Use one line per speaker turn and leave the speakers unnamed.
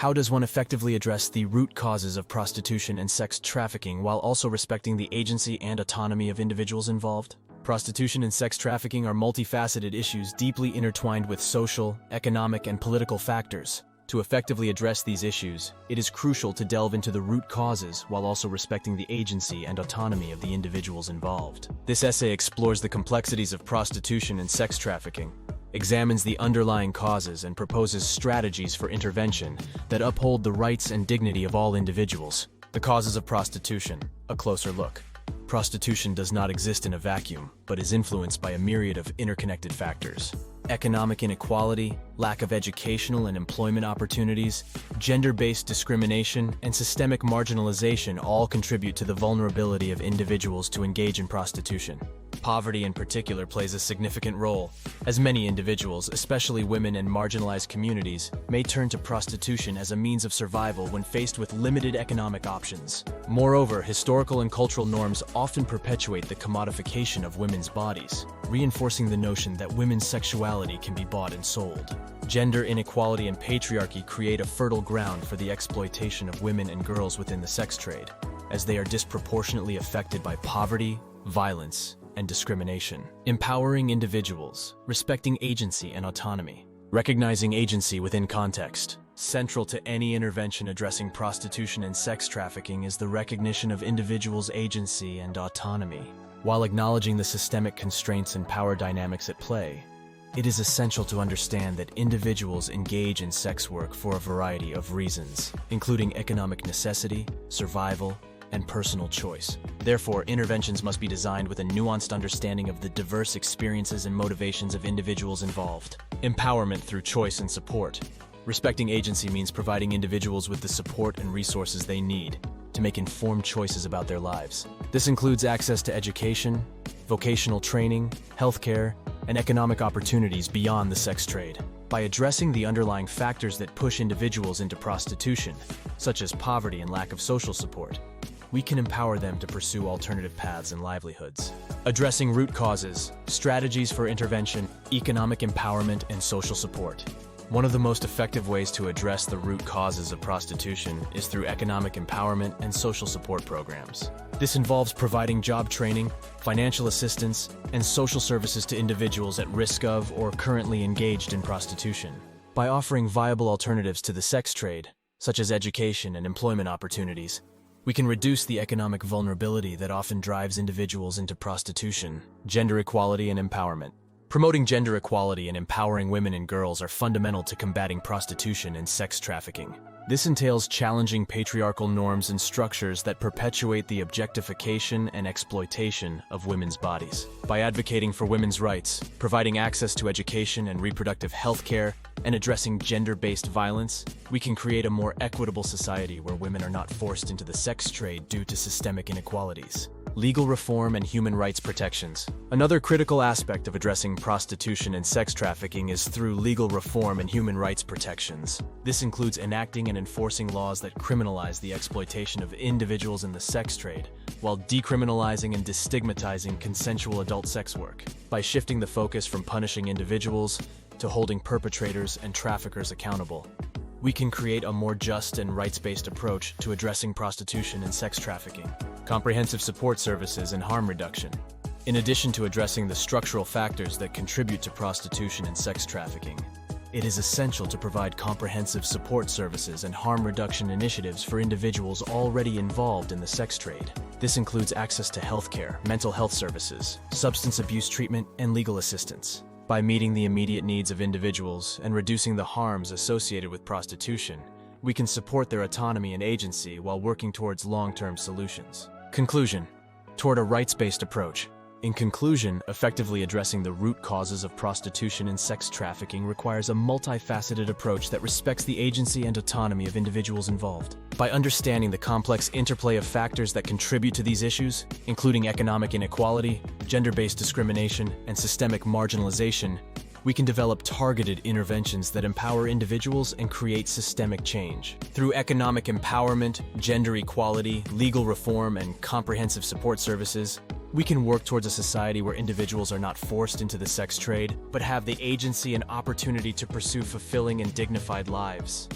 How does one effectively address the root causes of prostitution and sex trafficking while also respecting the agency and autonomy of individuals involved? Prostitution and sex trafficking are multifaceted issues deeply intertwined with social, economic, and political factors. To effectively address these issues, it is crucial to delve into the root causes while also respecting the agency and autonomy of the individuals involved. This essay explores the complexities of prostitution and sex trafficking, examines the underlying causes, and proposes strategies for intervention that uphold the rights and dignity of all individuals. The causes of prostitution, a closer look. Prostitution does not exist in a vacuum, but is influenced by a myriad of interconnected factors. Economic inequality, lack of educational and employment opportunities, gender-based discrimination, and systemic marginalization all contribute to the vulnerability of individuals to engage in prostitution. Poverty in particular plays a significant role, as many individuals, especially women and marginalized communities, may turn to prostitution as a means of survival when faced with limited economic options. Moreover, historical and cultural norms often perpetuate the commodification of women's bodies, reinforcing the notion that women's sexuality can be bought and sold. Gender inequality and patriarchy create a fertile ground for the exploitation of women and girls within the sex trade, as they are disproportionately affected by poverty, violence, and discrimination. Empowering individuals, respecting agency and autonomy. Recognizing agency within context. Central to any intervention addressing prostitution and sex trafficking is the recognition of individuals' agency and autonomy. While acknowledging the systemic constraints and power dynamics at play, it is essential to understand that individuals engage in sex work for a variety of reasons, including economic necessity, survival, and personal choice. Therefore, interventions must be designed with a nuanced understanding of the diverse experiences and motivations of individuals involved. Empowerment through choice and support. Respecting agency means providing individuals with the support and resources they need to make informed choices about their lives. This includes access to education, vocational training, healthcare, and economic opportunities beyond the sex trade. By addressing the underlying factors that push individuals into prostitution, such as poverty and lack of social support, we can empower them to pursue alternative paths and livelihoods. Addressing root causes, strategies for intervention, economic empowerment, and social support. One of the most effective ways to address the root causes of prostitution is through economic empowerment and social support programs. This involves providing job training, financial assistance, and social services to individuals at risk of or currently engaged in prostitution. By offering viable alternatives to the sex trade, such as education and employment opportunities, we can reduce the economic vulnerability that often drives individuals into prostitution. Gender equality and empowerment. Promoting gender equality and empowering women and girls are fundamental to combating prostitution and sex trafficking. This entails challenging patriarchal norms and structures that perpetuate the objectification and exploitation of women's bodies. By advocating for women's rights, providing access to education and reproductive health care, and addressing gender-based violence, we can create a more equitable society where women are not forced into the sex trade due to systemic inequalities. Legal reform and human rights protections. Another critical aspect of addressing prostitution and sex trafficking is through legal reform and human rights protections. This includes enacting and enforcing laws that criminalize the exploitation of individuals in the sex trade, while decriminalizing and destigmatizing consensual adult sex work. By shifting the focus from punishing individuals to holding perpetrators and traffickers accountable, we can create a more just and rights-based approach to addressing prostitution and sex trafficking. Comprehensive support services and harm reduction. In addition to addressing the structural factors that contribute to prostitution and sex trafficking, it is essential to provide comprehensive support services and harm reduction initiatives for individuals already involved in the sex trade. This includes access to healthcare, mental health services, substance abuse treatment, and legal assistance. By meeting the immediate needs of individuals and reducing the harms associated with prostitution, we can support their autonomy and agency while working towards long-term solutions. Conclusion. Toward a rights-based approach. In conclusion, effectively addressing the root causes of prostitution and sex trafficking requires a multifaceted approach that respects the agency and autonomy of individuals involved. By understanding the complex interplay of factors that contribute to these issues, including economic inequality, gender-based discrimination, and systemic marginalization, we can develop targeted interventions that empower individuals and create systemic change. Through economic empowerment, gender equality, legal reform, and comprehensive support services, we can work towards a society where individuals are not forced into the sex trade, but have the agency and opportunity to pursue fulfilling and dignified lives.